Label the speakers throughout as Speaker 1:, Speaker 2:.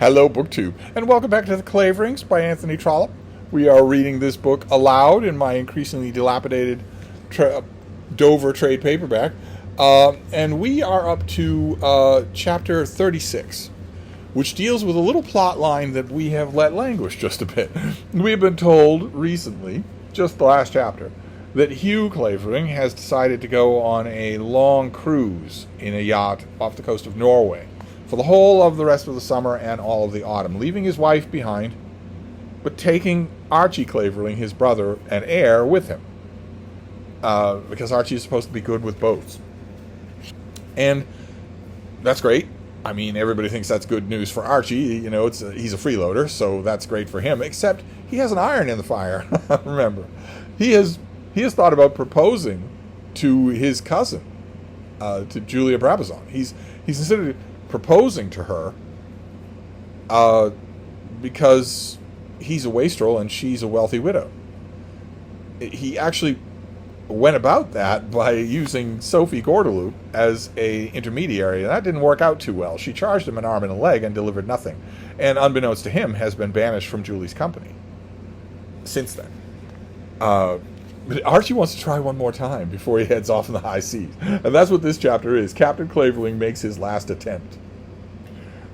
Speaker 1: Hello, BookTube, and welcome back to the Claverings by Anthony Trollope. We are reading this book aloud in my increasingly dilapidated Dover trade paperback, and we are up to chapter 36, which deals with a little plot line that we have let languish just a bit. We have been told recently, just the last chapter, that Hugh Clavering has decided to go on a long cruise in a yacht off the coast of Norway for the whole of the rest of the summer and all of the autumn, leaving his wife behind, but taking Archie Clavering, his brother and heir, with him, because Archie is supposed to be good with boats. And that's great. I mean, everybody thinks that's good news for Archie. You know, he's a freeloader, so that's great for him, except he has an iron in the fire. Remember, he has thought about proposing to his cousin, to Julia Brabazon. He's considered proposing to her because he's a wastrel and she's a wealthy widow. He actually went about that by using Sophie Gordeloup as a intermediary, and that didn't work out too well. She charged him an arm and a leg and delivered nothing, and unbeknownst to him has been banished from Julie's company since then. But Archie wants to try one more time before he heads off in the high seas. And that's what this chapter is. Captain Clavering makes his last attempt.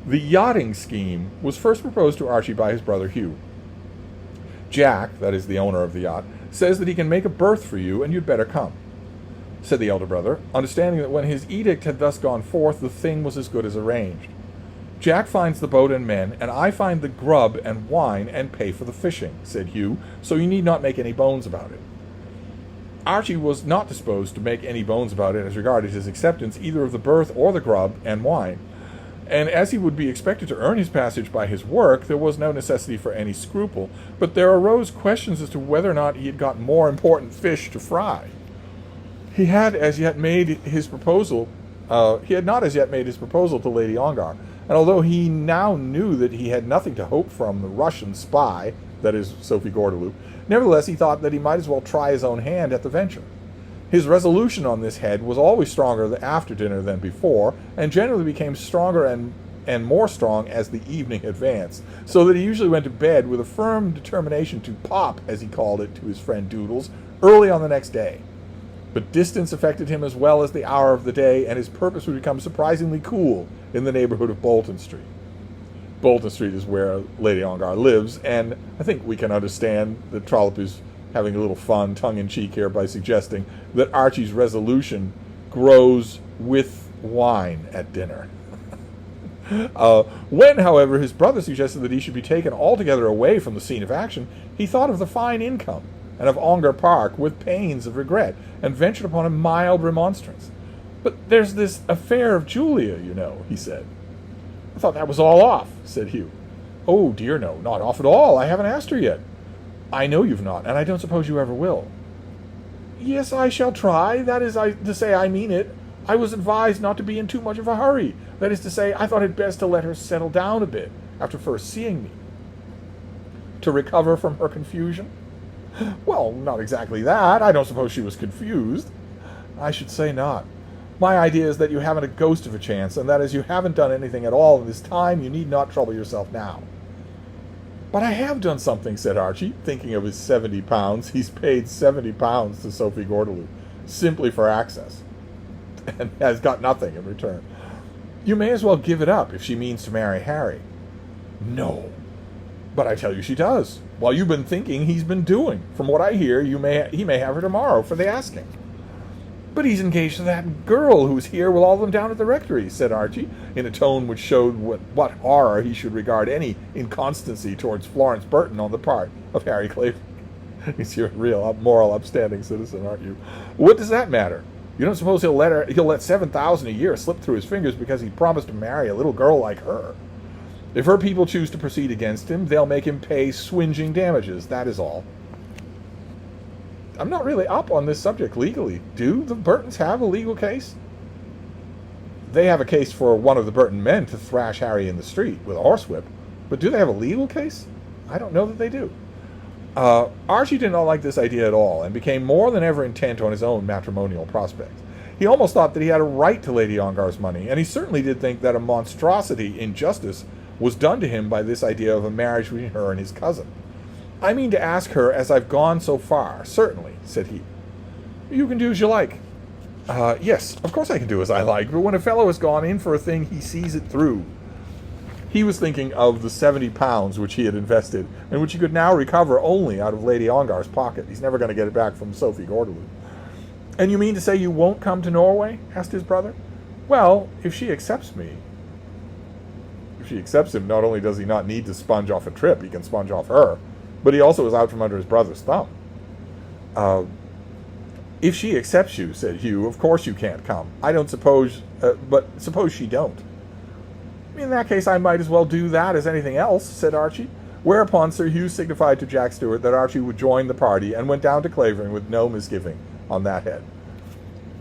Speaker 1: The yachting scheme was first proposed to Archie by his brother Hugh. Jack, that is the owner of the yacht, says that he can make a berth for you and you'd better come, said the elder brother, understanding that when his edict had thus gone forth, the thing was as good as arranged. Jack finds the boat and men, and I find the grub and wine and pay for the fishing, said Hugh, so you need not make any bones about it. Archie was not disposed to make any bones about it as regarded his acceptance either of the berth or the grub and wine, and as he would be expected to earn his passage by his work, there was no necessity for any scruple, but there arose questions as to whether or not he had got more important fish to fry. He had not as yet made his proposal to Lady Ongar, and although he now knew that he had nothing to hope from the Russian spy, that is, Sophie Gordeloup, nevertheless he thought that he might as well try his own hand at the venture. His resolution on this head was always stronger after dinner than before, and generally became stronger and more strong as the evening advanced, so that he usually went to bed with a firm determination to pop, as he called it to his friend Doodles, early on the next day. But distance affected him as well as the hour of the day, and his purpose would become surprisingly cool in the neighborhood of Bolton Street. Bolton Street is where Lady Ongar lives, and I think we can understand that Trollope is having a little fun, tongue-in-cheek here, by suggesting that Archie's resolution grows with wine at dinner. When, however, his brother suggested that he should be taken altogether away from the scene of action, he thought of the fine income and of Ongar Park with pains of regret, and ventured upon a mild remonstrance. "But there's this affair of Julia, you know," he said. "I thought that was all off," said Hugh. "Oh, dear no, not off at all. I haven't asked her yet." "I know you've not, and I don't suppose you ever will." "Yes, I shall try. That is to say, I mean it. I was advised not to be in too much of a hurry. That is to say, I thought it best to let her settle down a bit after first seeing me." "To recover from her confusion?" "Well, not exactly that. I don't suppose she was confused." "I should say not. My idea is that you haven't a ghost of a chance, and that as you haven't done anything at all in this time, you need not trouble yourself now." "But I have done something," said Archie, thinking of his £70. He's paid £70 to Sophie Gordeloup, simply for access, and has got nothing in return. "You may as well give it up if she means to marry Harry." "No, but I tell you she does. While you've been thinking, he's been doing. From what I hear, he may have her tomorrow for the asking." "But he's engaged to that girl who's here with all of them down at the rectory," said Archie, in a tone which showed what horror he should regard any inconstancy towards Florence Burton on the part of Harry Clavering. You're a real moral, upstanding citizen, aren't you? "What does that matter? You don't suppose he'll let 7,000 a year slip through his fingers because he promised to marry a little girl like her? If her people choose to proceed against him, they'll make him pay swinging damages, that is all." I'm not really up on this subject legally. Do the Burtons have a legal case? They have a case for one of the Burton men to thrash Harry in the street with a horsewhip, but do they have a legal case? I don't know that they do. Archie did not like this idea at all, and became more than ever intent on his own matrimonial prospects. He almost thought that he had a right to Lady Ongar's money, and he certainly did think that a monstrosity in justice was done to him by this idea of a marriage between her and his cousin. "I mean to ask her as I've gone so far, certainly," said he. "You can do as you like." Yes, of course I can do as I like, but when a fellow has gone in for a thing, he sees it through." He was thinking of the 70 pounds which he had invested, and which he could now recover only out of Lady Ongar's pocket. He's never going to get it back from Sophie Gordeloup. "And you mean to say you won't come to Norway?" asked his brother. "Well, if she accepts me." If she accepts him, not only does he not need to sponge off a trip, he can sponge off her, but he also is out from under his brother's thumb. "If she accepts you," said Hugh, "of course you can't come. I don't suppose, but suppose she don't." "In that case, I might as well do that as anything else," said Archie. Whereupon Sir Hugh signified to Jack Stewart that Archie would join the party, and went down to Clavering with no misgiving on that head.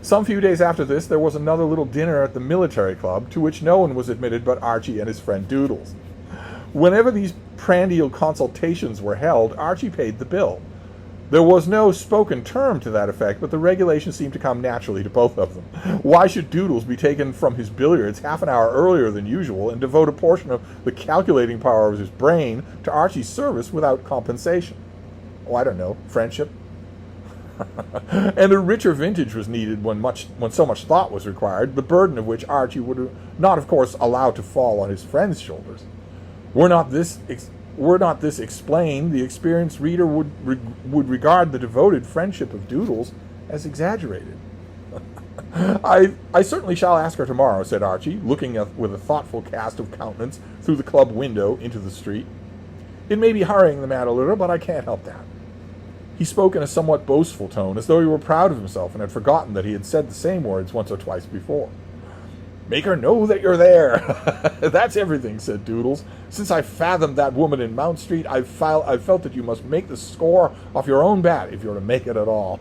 Speaker 1: Some few days after this, there was another little dinner at the military club, to which no one was admitted but Archie and his friend Doodles. Whenever these prandial consultations were held, Archie paid the bill. There was no spoken term to that effect, but the regulation seemed to come naturally to both of them. Why should Doodles be taken from his billiards half an hour earlier than usual and devote a portion of the calculating power of his brain to Archie's service without compensation? Oh, I don't know, friendship? And a richer vintage was needed when so much thought was required, the burden of which Archie would not, of course, allow to fall on his friend's shoulders. Were not this explained, the experienced reader would regard the devoted friendship of Doodles as exaggerated. I certainly shall ask her tomorrow," said Archie, looking with a thoughtful cast of countenance through the club window into the street. "It may be hurrying the matter a little, but I can't help that." He spoke in a somewhat boastful tone, as though he were proud of himself and had forgotten that he had said the same words once or twice before. "Make her know that you're there." "That's everything," said Doodles. "Since I fathomed that woman in Mount Street, I've felt that you must make the score off your own bat if you're to make it at all."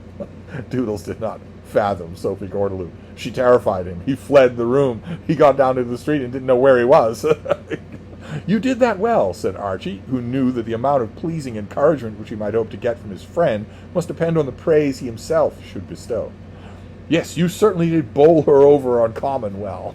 Speaker 1: Doodles did not fathom Sophie Gordeloup. She terrified him. He fled the room. He got down to the street and didn't know where he was. "You did that well," said Archie, who knew that the amount of pleasing encouragement which he might hope to get from his friend must depend on the praise he himself should bestow. "Yes, you certainly did bowl her over uncommon well."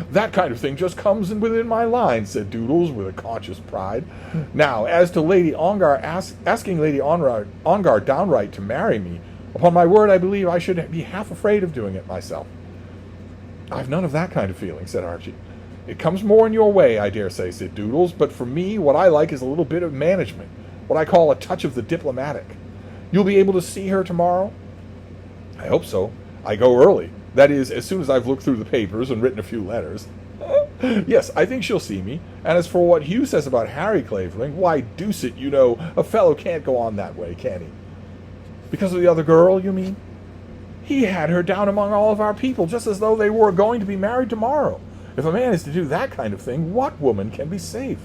Speaker 1: "That kind of thing just comes in within my line," said Doodles with a conscious pride. "Now, as to Lady Ongar asking Lady Ongar downright to marry me, upon my word I believe I should be half afraid of doing it myself." "I've none of that kind of feeling," said Archie. "It comes more in your way, I dare say," said Doodles, "but for me what I like is a little bit of management, what I call a touch of the diplomatic. You'll be able to see her tomorrow?" "I hope so. I go early. That is, as soon as I've looked through the papers and written a few letters." "Yes, I think she'll see me. And as for what Hugh says about Harry Clavering, why, deuce it, you know, a fellow can't go on that way, can he?" "Because of the other girl, you mean?" "He had her down among all of our people, just as though they were going to be married tomorrow. If a man is to do that kind of thing, what woman can be safe?"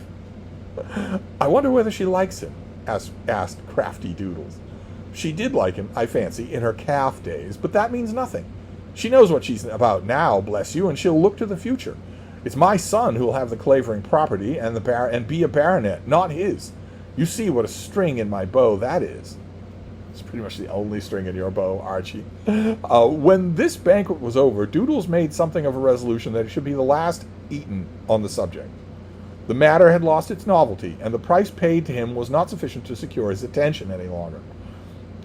Speaker 1: "I wonder whether she likes him," asked crafty Doodles. "She did like him, I fancy, in her calf days, but that means nothing. She knows what she's about now, bless you, and she'll look to the future. It's my son who'll have the Clavering property and be a baronet, not his. You see what a string in my bow that is." It's pretty much the only string in your bow, Archie. When this banquet was over, Doodles made something of a resolution that it should be the last eaten on the subject. The matter had lost its novelty, and the price paid to him was not sufficient to secure his attention any longer.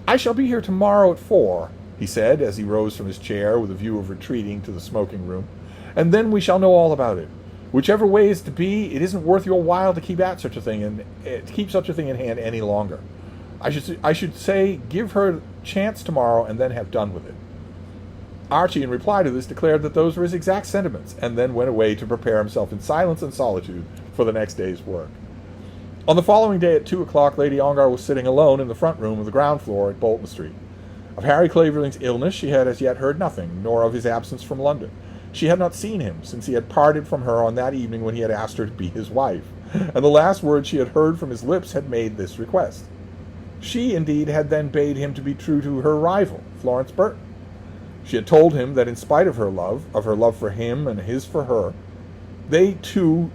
Speaker 1: "I shall be here tomorrow at 4, he said, as he rose from his chair with a view of retreating to the smoking room, "and then we shall know all about it. Whichever way is to be, it isn't worth your while to keep such a thing in hand any longer. I should say give her a chance tomorrow and then have done with it." Archie, in reply to this, declared that those were his exact sentiments, and then went away to prepare himself in silence and solitude for the next day's work. On the following day at 2 o'clock, Lady Ongar was sitting alone in the front room of the ground floor at Bolton Street. Of Harry Clavering's illness she had as yet heard nothing, nor of his absence from London. She had not seen him since he had parted from her on that evening when he had asked her to be his wife, and the last words she had heard from his lips had made this request. She, indeed, had then bade him to be true to her rival, Florence Burton. She had told him that in spite of her love for him and his for her, they two,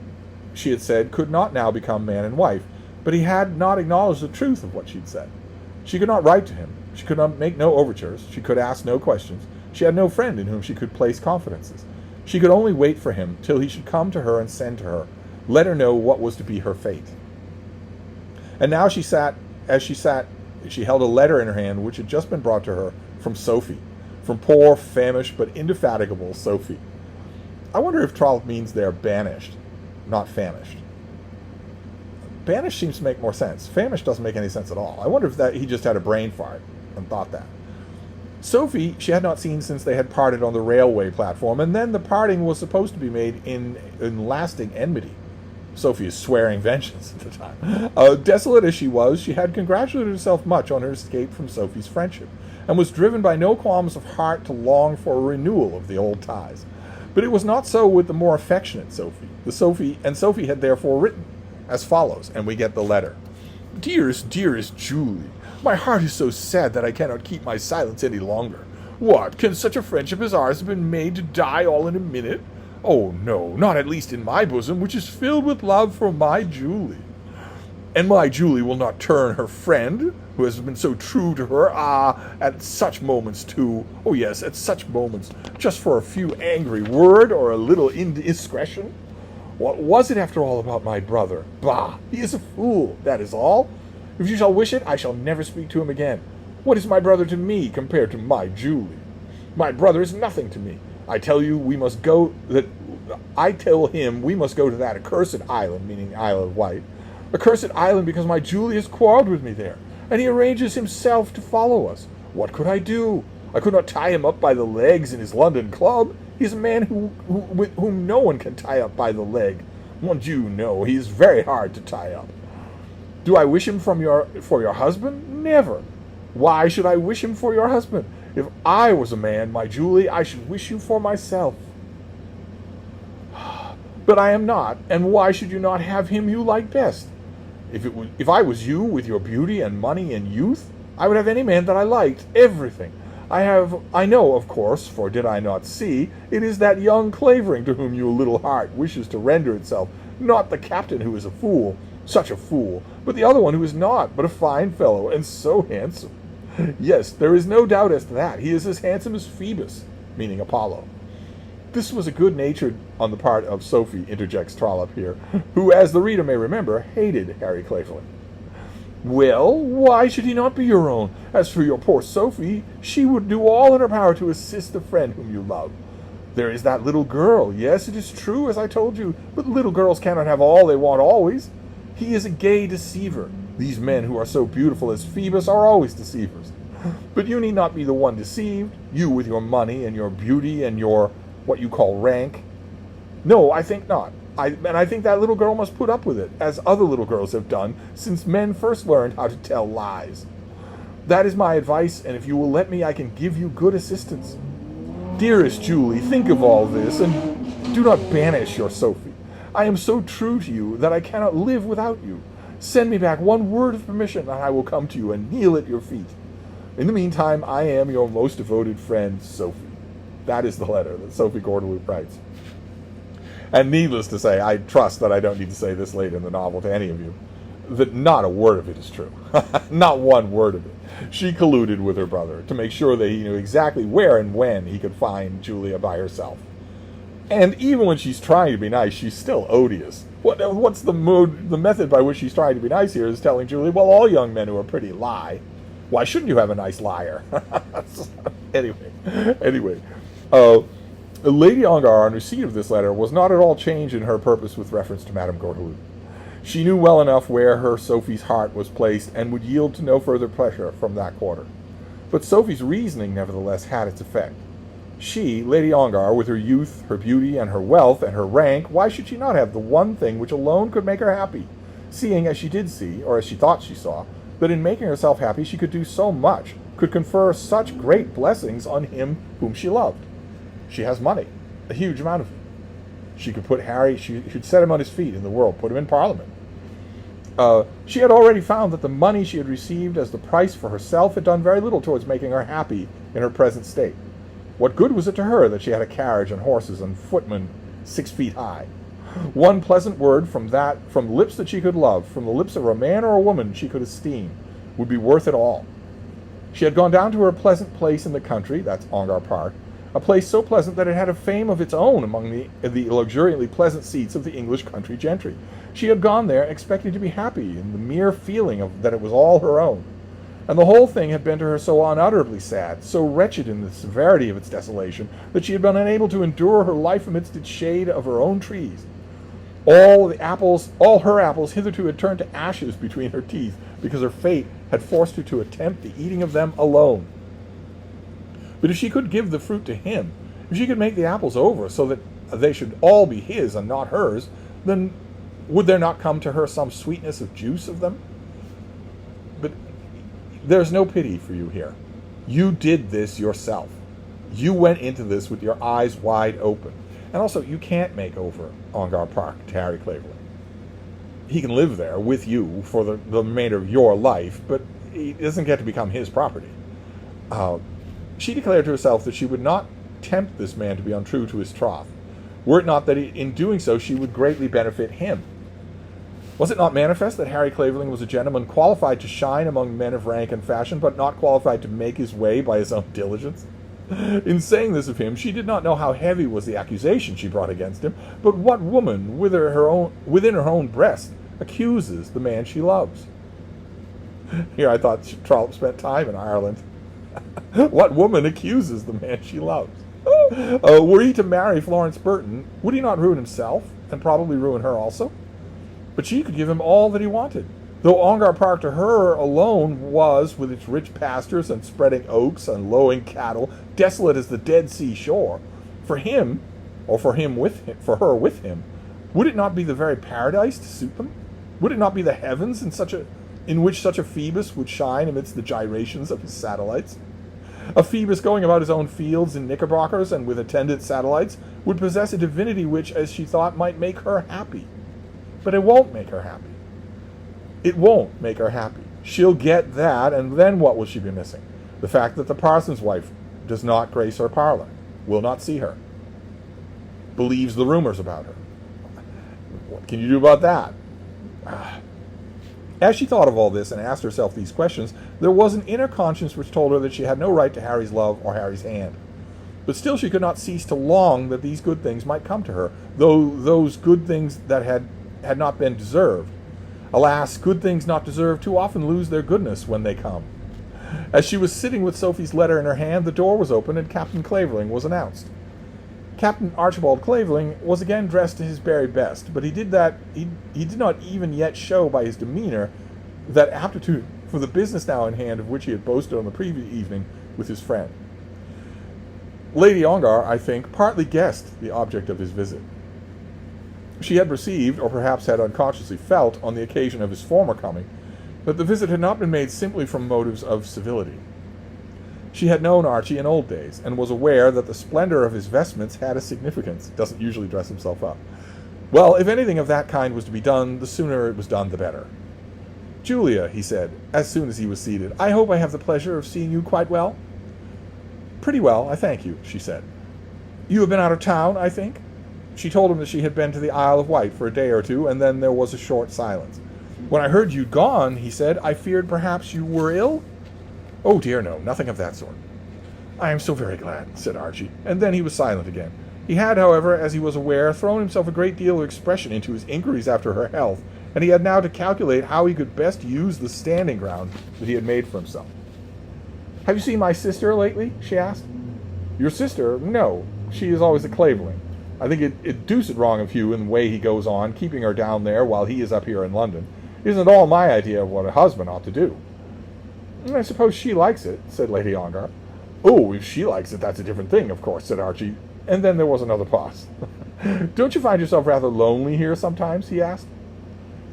Speaker 1: she had said, could not now become man and wife, but he had not acknowledged the truth of what she'd said. She could not write to him. She could not make no overtures. She could ask no questions. She had no friend in whom she could place confidences. She could only wait for him till he should come to her and send to her, let her know what was to be her fate. And now she held a letter in her hand which had just been brought to her from Sophie, from poor, famished, but indefatigable Sophie. I wonder if Trollope means they're banished, not famished. Banished seems to make more sense. Famished doesn't make any sense at all. I wonder if that he just had a brain fart and thought that. Sophie she had not seen since they had parted on the railway platform, and then the parting was supposed to be made in lasting enmity. Sophie is swearing vengeance at the time. Desolate as she was, she had congratulated herself much on her escape from Sophie's friendship, and was driven by no qualms of heart to long for a renewal of the old ties. But it was not so with the more affectionate Sophie. Sophie had therefore written as follows, and we get the letter. Dearest, dearest Julie, my heart is so sad that I cannot keep my silence any longer. What, can such a friendship as ours have been made to die all in a minute? Oh, no, not at least in my bosom, which is filled with love for my Julie. And my Julie will not turn her friend, who has been so true to her, at such moments too. Oh yes, at such moments, just for a few angry word or a little indiscretion. What was it after all about my brother? Bah, he is a fool, that is all. If you shall wish it, I shall never speak to him again. What is my brother to me compared to my Julie? My brother is nothing to me. I tell him we must go to that accursed island, meaning Isle of Wight, accursed island because my Julie has quarreled with me there, and he arranges himself to follow us. What could I do? I could not tie him up by the legs in his London club. He is a man whom no one can tie up by the leg. Mon Dieu, no, he is very hard to tie up. Do I wish him for your husband? Never. Why should I wish him for your husband? If I was a man, my Julie, I should wish you for myself. But I am not, and why should you not have him you like best? If I was you, with your beauty and money and youth, I would have any man that I liked, everything. I know, of course, for did I not see, it is that young Clavering to whom your little heart wishes to render itself, not the captain who is a fool, such a fool, but the other one who is not, but a fine fellow, and so handsome. Yes, there is no doubt as to that. He is as handsome as Phoebus, meaning Apollo. This was a good nature on the part of Sophie, interjects Trollope here, who, as the reader may remember, hated Harry Clavering. Well, why should he not be your own? As for your poor Sophie, she would do all in her power to assist the friend whom you love. There is that little girl. Yes, it is true, as I told you, but little girls cannot have all they want always. He is a gay deceiver. These men who are so beautiful as Phoebus are always deceivers. But you need not be the one deceived, you with your money and your beauty and your, what you call rank. No, I think not. I think that little girl must put up with it, as other little girls have done, since men first learned how to tell lies. That is my advice, and if you will let me, I can give you good assistance. Dearest Julie, think of all this, and do not banish your Sophie. I am so true to you that I cannot live without you. Send me back one word of permission, and I will come to you and kneel at your feet. In the meantime, I am your most devoted friend, Sophie. That is the letter that Sophie Gordeloup writes. And needless to say, I trust that I don't need to say this late in the novel to any of you, that not a word of it is true. Not one word of it. She colluded with her brother to make sure that he knew exactly where and when he could find Julia by herself. And even when she's trying to be nice, she's still odious. What's the method by which she's trying to be nice here is telling Julie, well, all young men who are pretty lie. Why shouldn't you have a nice liar? Anyway. Lady Ongar, on receipt of this letter, was not at all changed in her purpose with reference to Madame Gordeloup. She knew well enough where her Sophie's heart was placed, and would yield to no further pressure from that quarter. But Sophie's reasoning, nevertheless, had its effect. She, Lady Ongar, with her youth, her beauty, and her wealth, and her rank, why should she not have the one thing which alone could make her happy, seeing as she did see, or as she thought she saw, that in making herself happy she could do so much, could confer such great blessings on him whom she loved. She has money, a huge amount of it. She could put Harry, she could set him on his feet in the world, put him in Parliament. She had already found that the money she had received as the price for herself had done very little towards making her happy in her present state. What good was it to her that she had a carriage and horses and footmen 6 feet high? One pleasant word from lips that she could love, from the lips of a man or a woman she could esteem, would be worth it all. She had gone down to her pleasant place in the country, that's Ongar Park, a place so pleasant that it had a fame of its own among the luxuriantly pleasant seats of the English country gentry. She had gone there expecting to be happy in the mere feeling of that it was all her own. And the whole thing had been to her so unutterably sad, so wretched in the severity of its desolation, that she had been unable to endure her life amidst its shade of her own trees. All her apples hitherto had turned to ashes between her teeth, because her fate had forced her to attempt the eating of them alone. But if she could give the fruit to him, if she could make the apples over so that they should all be his and not hers, then would there not come to her some sweetness of juice of them? But there's no pity for you here. You did this yourself. You went into this with your eyes wide open. And also, you can't make over Ongar Park to Harry Clavering. He can live there with you for the remainder of your life, but he doesn't get to become his property. She declared to herself that she would not tempt this man to be untrue to his troth, were it not that in doing so she would greatly benefit him. Was it not manifest that Harry Clavering was a gentleman qualified to shine among men of rank and fashion, but not qualified to make his way by his own diligence? In saying this of him, she did not know how heavy was the accusation she brought against him, but what woman within her own breast accuses the man she loves? Here I thought Trollope spent time in Ireland. What woman accuses the man she loves? Were he to marry Florence Burton, would he not ruin himself, and probably ruin her also? But she could give him all that he wanted. Though Ongar Park to her alone was, with its rich pastures and spreading oaks and lowing cattle, desolate as the Dead Sea shore, for him, or for her with him, would it not be the very paradise to suit them? Would it not be the heavens in which such a Phoebus would shine amidst the gyrations of his satellites? A Phoebus going about his own fields in knickerbockers and with attendant satellites would possess a divinity which, as she thought, might make her happy. But it won't make her happy. It won't make her happy. She'll get that, and then what will she be missing? The fact that the parson's wife does not grace her parlor, will not see her, believes the rumors about her. What can you do about that? As she thought of all this and asked herself these questions, there was an inner conscience which told her that she had no right to Harry's love or Harry's hand. But still she could not cease to long that these good things might come to her, though those good things that had not been deserved. Alas, good things not deserved too often lose their goodness when they come. As she was sitting with Sophie's letter in her hand, the door was opened and Captain Clavering was announced. Captain Archibald Clavering was again dressed to his very best, but he did not even yet show by his demeanor that aptitude for the business now in hand of which he had boasted on the previous evening with his friend. Lady Ongar, I think, partly guessed the object of his visit. She had perceived, or perhaps had unconsciously felt, on the occasion of his former coming, that the visit had not been made simply from motives of civility. She had known Archie in old days, and was aware that the splendor of his vestments had a significance. He doesn't usually dress himself up. Well, if anything of that kind was to be done, the sooner it was done, the better. "Julia," he said, as soon as he was seated, "I hope I have the pleasure of seeing you quite well?" "Pretty well, I thank you," she said. "You have been out of town, I think?" She told him that she had been to the Isle of Wight for a day or two, and then there was a short silence. "When I heard you'd gone," he said, "I feared perhaps you were ill?" "Oh dear, no, nothing of that sort." "I am so very glad," said Archie, and then he was silent again. He had, however, as he was aware, thrown himself a great deal of expression into his inquiries after her health, and he had now to calculate how he could best use the standing ground that he had made for himself. "Have you seen my sister lately?" she asked. "Your sister? No. She is always at Clavering. I think it deuced wrong of Hugh in the way he goes on, keeping her down there while he is up here in London. It isn't at all my idea of what a husband ought to do." "I suppose she likes it," said Lady Ongar. "Oh, if she likes it, that's a different thing, of course," said Archie, and then there was another pause. "Don't you find yourself rather lonely here sometimes?" he asked.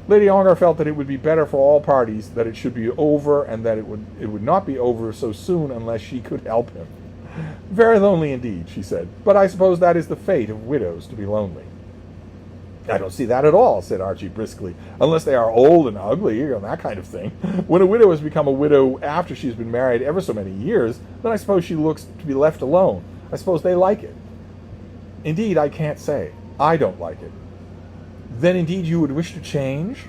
Speaker 1: Lady Ongar felt that it would be better for all parties that it should be over, and that it would not be over so soon unless she could help him. "Very lonely indeed," she said, "but I suppose that is the fate of widows, to be lonely." "I don't see that at all," said Archie briskly, "unless they are old and ugly, and that kind of thing. When a widow has become a widow after she has been married ever so many years, then I suppose she looks to be left alone. I suppose they like it." "Indeed, I can't say. I don't like it." "Then indeed you would wish to change?"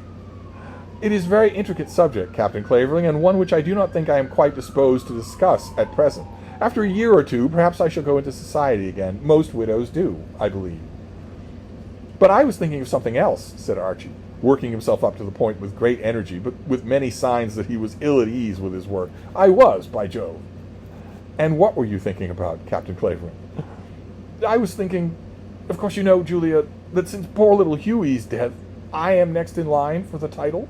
Speaker 1: "It is a very intricate subject, Captain Clavering, and one which I do not think I am quite disposed to discuss at present. After a year or two, perhaps I shall go into society again. Most widows do, I believe. But I was thinking of something else, said Archie, working himself up to the point with great energy, but with many signs that he was ill at ease with his work. I was, by Jove. And what were you thinking about, Captain Clavering? I was thinking, of course you know, Julia, that since poor little Hughie's death, I am next in line for the title.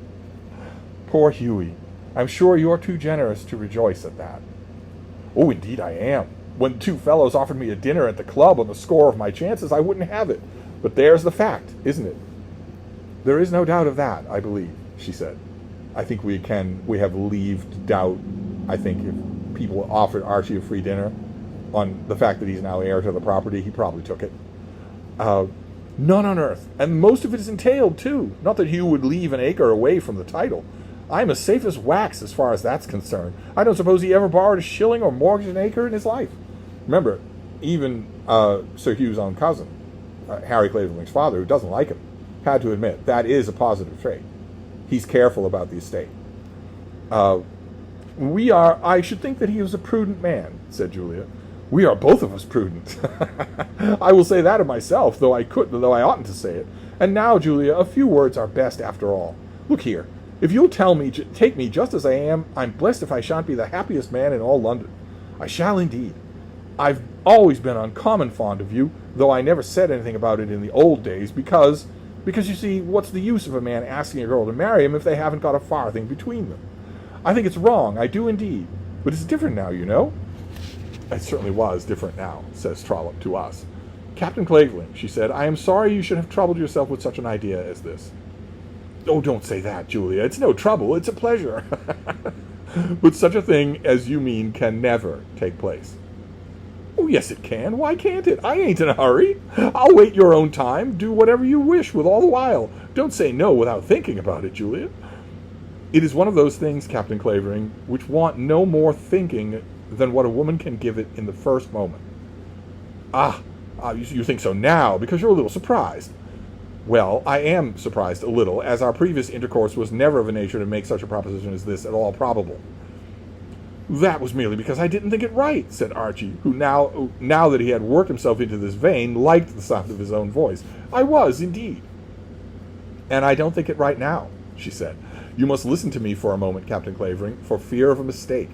Speaker 1: Poor Hughie. I'm sure you're too generous to rejoice at that. Oh, indeed I am. When two fellows offered me a dinner at the club on the score of my chances, I wouldn't have it. But there's the fact, isn't it? There is no doubt of that, I believe, she said. I think we have leaved doubt, I think, if people offered Archie a free dinner on the fact that he's now heir to the property, he probably took it. None on earth. And most of it is entailed, too. Not that Hugh would leave an acre away from the title. I'm as safe as wax as far as that's concerned. I don't suppose he ever borrowed a shilling or mortgaged an acre in his life. Remember, even Sir Hugh's own cousin, Harry Clavering's father, who doesn't like him, had to admit that is a positive trait. He's careful about the estate. I should think that he was a prudent man, said Julia. We are both of us prudent. I will say that of myself, though I oughtn't to say it. And now, Julia, a few words are best after all. Look here, if you'll take me just as I am, I'm blessed if I shan't be the happiest man in all London. I shall indeed. I've always been uncommon fond of you, though I never said anything about it in the old days, because you see, what's the use of a man asking a girl to marry him if they haven't got a farthing between them? I think it's wrong, I do indeed. But it's different now, you know. It certainly was different now, says Trollope to us. Captain Clavering, she said, I am sorry you should have troubled yourself with such an idea as this. Oh, don't say that, Julia. It's no trouble, it's a pleasure. But such a thing as you mean can never take place. Oh, yes, it can. Why can't it? I ain't in a hurry. I'll wait your own time. Do whatever you wish with all the while. Don't say no without thinking about it, Julia. It is one of those things, Captain Clavering, which want no more thinking than what a woman can give it in the first moment. You think so now, because you're a little surprised. Well, I am surprised a little, as our previous intercourse was never of a nature to make such a proposition as this at all probable. That was merely because I didn't think it right, said Archie, who now that he had worked himself into this vein, liked the sound of his own voice. I was, indeed. And I don't think it right now, she said. You must listen to me for a moment, Captain Clavering, for fear of a mistake.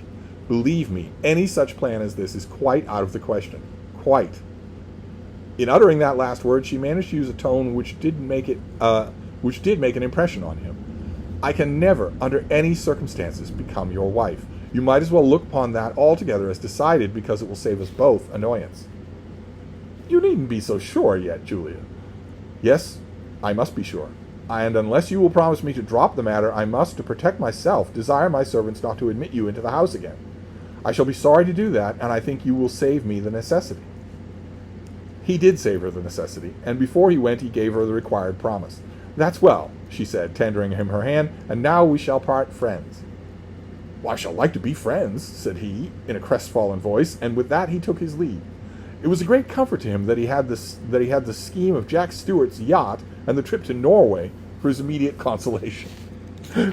Speaker 1: Believe me, any such plan as this is quite out of the question. Quite. In uttering that last word, she managed to use a tone which did make an impression on him. I can never, under any circumstances, become your wife. You might as well look upon that altogether as decided, because it will save us both annoyance. You needn't be so sure yet, Julia. Yes, I must be sure. And unless you will promise me to drop the matter, I must, to protect myself, desire my servants not to admit you into the house again. I shall be sorry to do that, and I think you will save me the necessity. He did save her the necessity, and before he went he gave her the required promise. That's well, she said, tendering him her hand, and now we shall part friends. Well, I shall like to be friends, said he, in a crestfallen voice, and with that he took his leave. It was a great comfort to him that he had the scheme of Jack Stewart's yacht and the trip to Norway for his immediate consolation.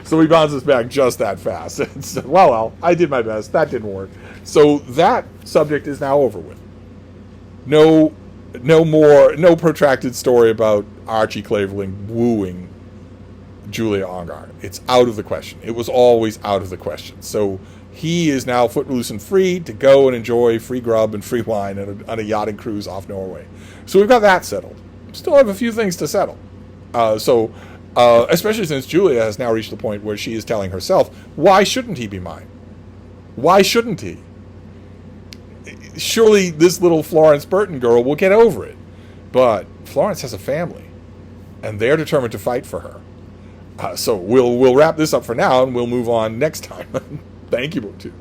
Speaker 1: So he bounces back just that fast. And said, well, I did my best. That didn't work. So that subject is now over with. No protracted story about Archie Clavering wooing Julia Ongar. It's out of the question. It was always out of the question. So he is now footloose and free to go and enjoy free grub and free wine on a yachting cruise off Norway. So we've got that settled. Still have a few things to settle. Especially since Julia has now reached the point where she is telling herself, why shouldn't he be mine? Why shouldn't he? Surely this little Florence Burton girl will get over it. But Florence has a family, and they're determined to fight for her. So we'll wrap this up for now, and we'll move on next time. Thank you, BookTube.